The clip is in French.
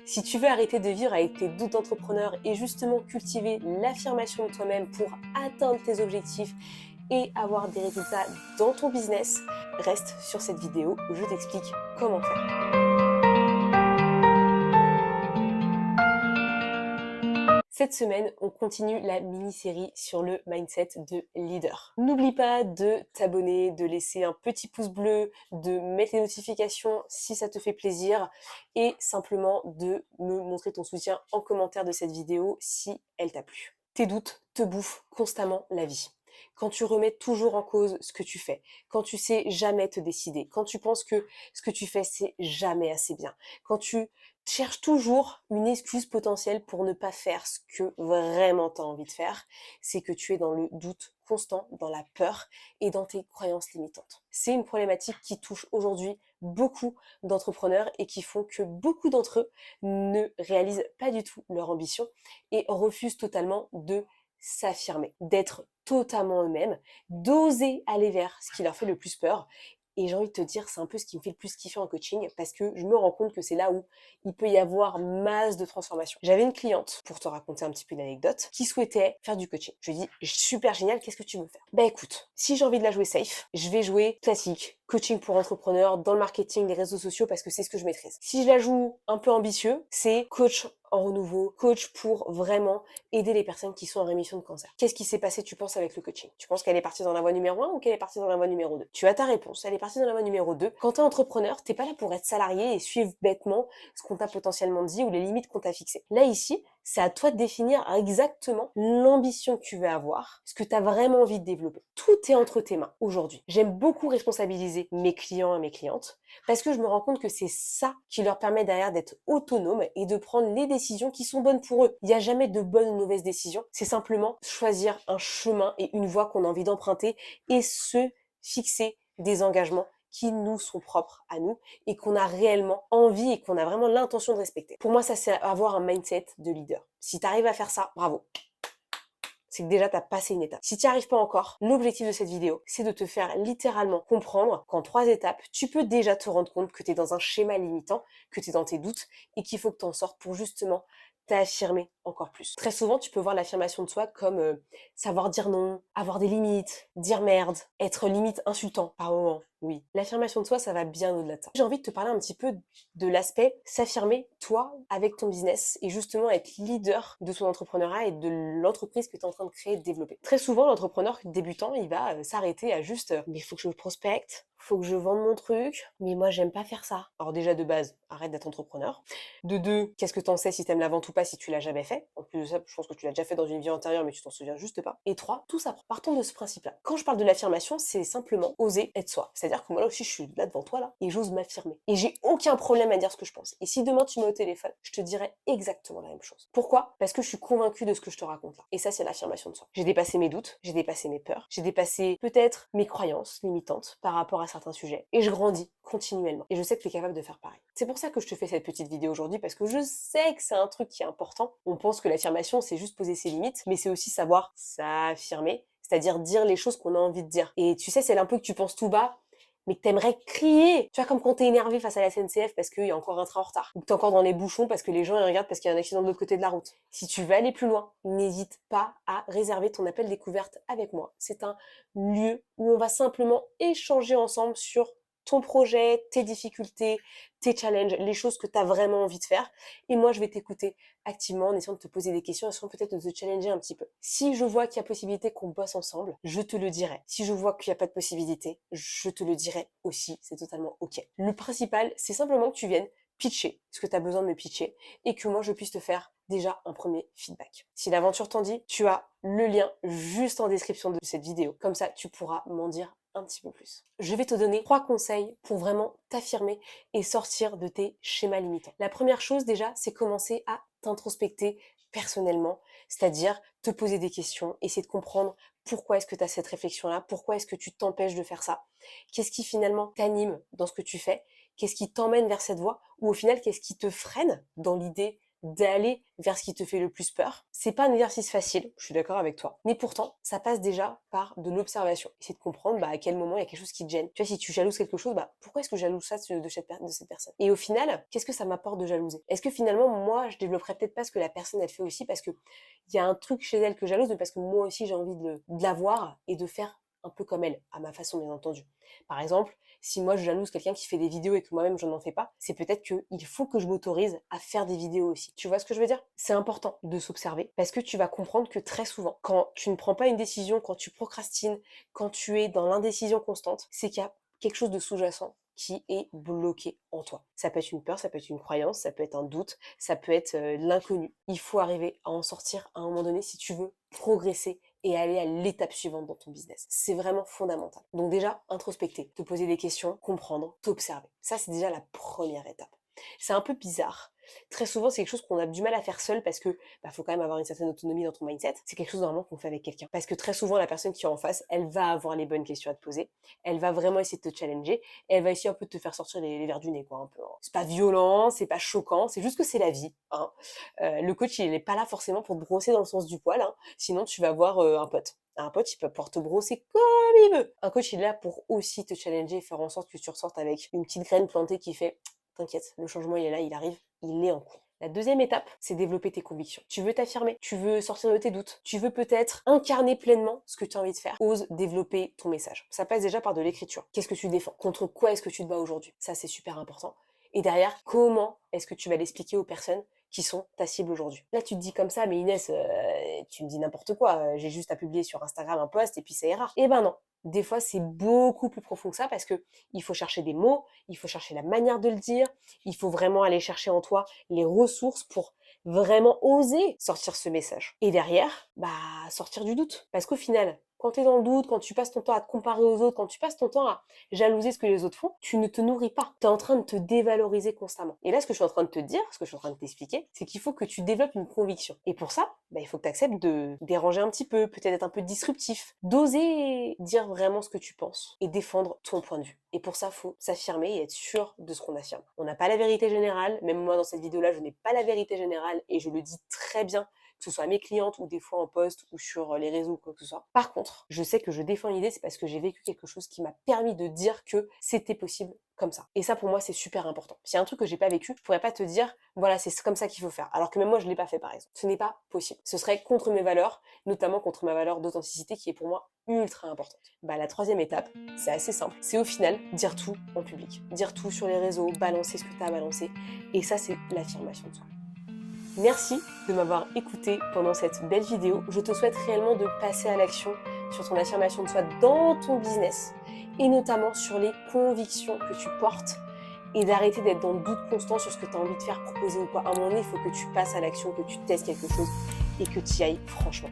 Si tu veux arrêter de vivre avec tes doutes d'entrepreneur et justement cultiver l'affirmation de toi-même pour atteindre tes objectifs et avoir des résultats dans ton business, reste sur cette vidéo, je t'explique comment faire. Cette semaine, on continue la mini-série sur le mindset de leader. N'oublie pas de t'abonner, de laisser un petit pouce bleu, de mettre les notifications si ça te fait plaisir et simplement de me montrer ton soutien en commentaire de cette vidéo si elle t'a plu. Tes doutes te bouffent constamment la vie. Quand tu remets toujours en cause ce que tu fais, quand tu sais jamais te décider, quand tu penses que ce que tu fais c'est jamais assez bien, quand tu cherches toujours une excuse potentielle pour ne pas faire ce que vraiment tu as envie de faire, c'est que tu es dans le doute constant, dans la peur et dans tes croyances limitantes. C'est une problématique qui touche aujourd'hui beaucoup d'entrepreneurs et qui font que beaucoup d'entre eux ne réalisent pas du tout leur ambition et refusent totalement de s'affirmer, d'être totalement eux-mêmes, d'oser aller vers ce qui leur fait le plus peur. Et j'ai envie de te dire, c'est un peu ce qui me fait le plus kiffer en coaching parce que je me rends compte que c'est là où il peut y avoir masse de transformation. J'avais une cliente, pour te raconter un petit peu d'anecdote, qui souhaitait faire du coaching. Je lui ai dit, super génial, qu'est-ce que tu veux faire? Bah écoute, si j'ai envie de la jouer safe, je vais jouer classique, coaching pour entrepreneurs, dans le marketing, les réseaux sociaux, parce que c'est ce que je maîtrise. Si je la joue un peu ambitieux, c'est coach en renouveau, coach pour vraiment aider les personnes qui sont en rémission de cancer. Qu'est-ce qui s'est passé, tu penses, avec le coaching? Tu penses qu'elle est partie dans la voie numéro 1 ou qu'elle est partie dans la voie numéro 2? Tu as ta réponse, elle est partie dans la voie numéro 2. Quand t'es entrepreneur, t'es pas là pour être salarié et suivre bêtement ce qu'on t'a potentiellement dit ou les limites qu'on t'a fixées. Là, ici, c'est à toi de définir exactement l'ambition que tu veux avoir, ce que tu as vraiment envie de développer. Tout est entre tes mains aujourd'hui. J'aime beaucoup responsabiliser mes clients et mes clientes parce que je me rends compte que c'est ça qui leur permet derrière d'être autonomes et de prendre les décisions qui sont bonnes pour eux. Il n'y a jamais de bonnes ou mauvaises décisions. C'est simplement choisir un chemin et une voie qu'on a envie d'emprunter et se fixer des engagements qui nous sont propres à nous et qu'on a réellement envie et qu'on a vraiment l'intention de respecter. Pour moi, ça, c'est avoir un mindset de leader. Si tu arrives à faire ça, bravo. C'est que déjà, tu as passé une étape. Si tu n'y arrives pas encore, l'objectif de cette vidéo, c'est de te faire littéralement comprendre qu'en 3 étapes, tu peux déjà te rendre compte que tu es dans un schéma limitant, que tu es dans tes doutes et qu'il faut que tu en sortes pour justement t'affirmer encore plus. Très souvent, tu peux voir l'affirmation de soi comme savoir dire non, avoir des limites, dire merde, être limite insultant par moment. Oui, l'affirmation de soi, ça va bien au-delà de ça. J'ai envie de te parler un petit peu de l'aspect s'affirmer, toi, avec ton business et justement être leader de ton entrepreneuriat et de l'entreprise que tu es en train de créer et de développer. Très souvent, l'entrepreneur débutant, il va s'arrêter à juste mais il faut que je prospecte, faut que je vende mon truc, mais moi j'aime pas faire ça. Alors déjà de base, arrête d'être entrepreneur. De deux, qu'est-ce que t'en sais si t'aimes la vente ou pas si tu l'as jamais fait? En plus de ça, je pense que tu l'as déjà fait dans une vie antérieure mais tu t'en souviens juste pas. Et trois, tout ça. Partons de ce principe-là. Quand je parle de l'affirmation, c'est simplement oser être soi. C'est-à-dire que moi là aussi je suis là devant toi là et j'ose m'affirmer. Et j'ai aucun problème à dire ce que je pense. Et si demain tu m'as au téléphone, je te dirais exactement la même chose. Pourquoi? Parce que je suis convaincue de ce que je te raconte là. Et ça, c'est l'affirmation de soi. J'ai dépassé mes doutes, j'ai dépassé mes peurs, j'ai dépassé peut-être mes croyances limitantes par rapport à certains sujets. Et je grandis continuellement. Et je sais que tu es capable de faire pareil. C'est pour ça que je te fais cette petite vidéo aujourd'hui, parce que je sais que c'est un truc qui est important. On pense que l'affirmation, c'est juste poser ses limites, mais c'est aussi savoir s'affirmer, c'est-à-dire dire les choses qu'on a envie de dire. Et tu sais, c'est un peu que tu penses tout bas, mais que t'aimerais crier. Tu vois, comme quand t'es énervé face à la SNCF parce qu'il y a encore un train en retard. Ou que t'es encore dans les bouchons parce que les gens ils regardent parce qu'il y a un accident de l'autre côté de la route. Si tu veux aller plus loin, n'hésite pas à réserver ton appel découverte avec moi. C'est un lieu où on va simplement échanger ensemble sur ton projet, tes difficultés, tes challenges, les choses que tu as vraiment envie de faire. Et moi, je vais t'écouter activement en essayant de te poser des questions, en essayant peut-être de te challenger un petit peu. Si je vois qu'il y a possibilité qu'on bosse ensemble, je te le dirai. Si je vois qu'il n'y a pas de possibilité, je te le dirai aussi. C'est totalement OK. Le principal, c'est simplement que tu viennes pitcher ce que tu as besoin de me pitcher et que moi, je puisse te faire déjà un premier feedback. Si l'aventure t'en dit, tu as le lien juste en description de cette vidéo. Comme ça, tu pourras m'en dire un petit peu plus. Je vais te donner 3 conseils pour vraiment t'affirmer et sortir de tes schémas limitants. La première chose déjà, c'est commencer à t'introspecter personnellement, c'est-à-dire te poser des questions, essayer de comprendre pourquoi est-ce que tu as cette réflexion-là, pourquoi est-ce que tu t'empêches de faire ça, qu'est-ce qui finalement t'anime dans ce que tu fais, qu'est-ce qui t'emmène vers cette voie, ou au final, qu'est-ce qui te freine dans l'idée d'aller vers ce qui te fait le plus peur. C'est pas un exercice facile, je suis d'accord avec toi. Mais pourtant, ça passe déjà par de l'observation. Essayer de comprendre à quel moment il y a quelque chose qui te gêne. Tu vois, si tu jalouses quelque chose, pourquoi est-ce que je jalouse ça de cette personne? Et au final, qu'est-ce que ça m'apporte de jalouser? Est-ce que finalement, moi, je développerais peut-être pas ce que la personne, elle fait aussi parce que il y a un truc chez elle que jalouse, mais parce que moi aussi, j'ai envie de la voir et de faire un peu comme elle, à ma façon bien entendu. Par exemple, si moi je jalouse quelqu'un qui fait des vidéos et que moi-même je n'en fais pas, c'est peut-être qu'il faut que je m'autorise à faire des vidéos aussi. Tu vois ce que je veux dire? C'est important de s'observer parce que tu vas comprendre que très souvent, quand tu ne prends pas une décision, quand tu procrastines, quand tu es dans l'indécision constante, c'est qu'il y a quelque chose de sous-jacent qui est bloqué en toi. Ça peut être une peur, ça peut être une croyance, ça peut être un doute, ça peut être l'inconnu. Il faut arriver à en sortir à un moment donné si tu veux progresser et aller à l'étape suivante dans ton business. C'est vraiment fondamental. Donc déjà, introspecter, te poser des questions, comprendre, t'observer. Ça, c'est déjà la première étape. C'est un peu bizarre. Très souvent, c'est quelque chose qu'on a du mal à faire seul parce que faut quand même avoir une certaine autonomie dans ton mindset. C'est quelque chose normalement qu'on fait avec quelqu'un. Parce que très souvent, la personne qui est en face, elle va avoir les bonnes questions à te poser. Elle va vraiment essayer de te challenger. Et elle va essayer un peu de te faire sortir les verres du nez, quoi, un peu. Hein. C'est pas violent, c'est pas choquant, c'est juste que c'est la vie. Hein. Le coach, il n'est pas là forcément pour te brosser dans le sens du poil. Hein. Sinon, tu vas voir un pote. Un pote, il peut pouvoir te brosser comme il veut. Un coach, il est là pour aussi te challenger et faire en sorte que tu ressortes avec une petite graine plantée qui fait t'inquiète, le changement il est là, il arrive, il est en cours. La deuxième étape, c'est développer tes convictions. Tu veux t'affirmer, tu veux sortir de tes doutes, tu veux peut-être incarner pleinement ce que tu as envie de faire. Ose développer ton message. Ça passe déjà par de l'écriture. Qu'est-ce que tu défends? Contre quoi est-ce que tu te bats aujourd'hui? Ça, c'est super important. Et derrière, comment est-ce que tu vas l'expliquer aux personnes qui sont ta cible aujourd'hui? Là, tu te dis comme ça, mais Inès, tu me dis n'importe quoi. J'ai juste à publier sur Instagram un post et puis ça ira. Eh ben non. Des fois, c'est beaucoup plus profond que ça parce que il faut chercher des mots, il faut chercher la manière de le dire, il faut vraiment aller chercher en toi les ressources pour vraiment oser sortir ce message. Et derrière, sortir du doute. Parce qu'au final, quand tu es dans le doute, quand tu passes ton temps à te comparer aux autres, quand tu passes ton temps à jalouser ce que les autres font, tu ne te nourris pas. Tu es en train de te dévaloriser constamment. Et là, ce que je suis en train de te dire, ce que je suis en train de t'expliquer, c'est qu'il faut que tu développes une conviction. Et pour ça, il faut que tu acceptes de déranger un petit peu, peut-être être un peu disruptif, d'oser dire vraiment ce que tu penses et défendre ton point de vue. Et pour ça, il faut s'affirmer et être sûr de ce qu'on affirme. On n'a pas la vérité générale, même moi dans cette vidéo-là, je n'ai pas la vérité générale et je le dis très bien, que ce soit à mes clientes ou des fois en post ou sur les réseaux ou quoi que ce soit. Par contre, je sais que je défends une idée, c'est parce que j'ai vécu quelque chose qui m'a permis de dire que c'était possible comme ça. Et ça, pour moi, c'est super important. S'il y a un truc que j'ai pas vécu, je pourrais pas te dire, voilà, c'est comme ça qu'il faut faire. Alors que même moi, je l'ai pas fait, par exemple. Ce n'est pas possible. Ce serait contre mes valeurs, notamment contre ma valeur d'authenticité qui est pour moi ultra importante. La troisième étape, c'est assez simple. C'est au final, dire tout en public. Dire tout sur les réseaux, balancer ce que tu as à balancer. Et ça, c'est l'affirmation de soi. Merci de m'avoir écouté pendant cette belle vidéo. Je te souhaite réellement de passer à l'action sur ton affirmation de soi dans ton business et notamment sur les convictions que tu portes et d'arrêter d'être dans le doute constant sur ce que tu as envie de faire, proposer ou quoi. À un moment donné, il faut que tu passes à l'action, que tu testes quelque chose et que tu y ailles franchement.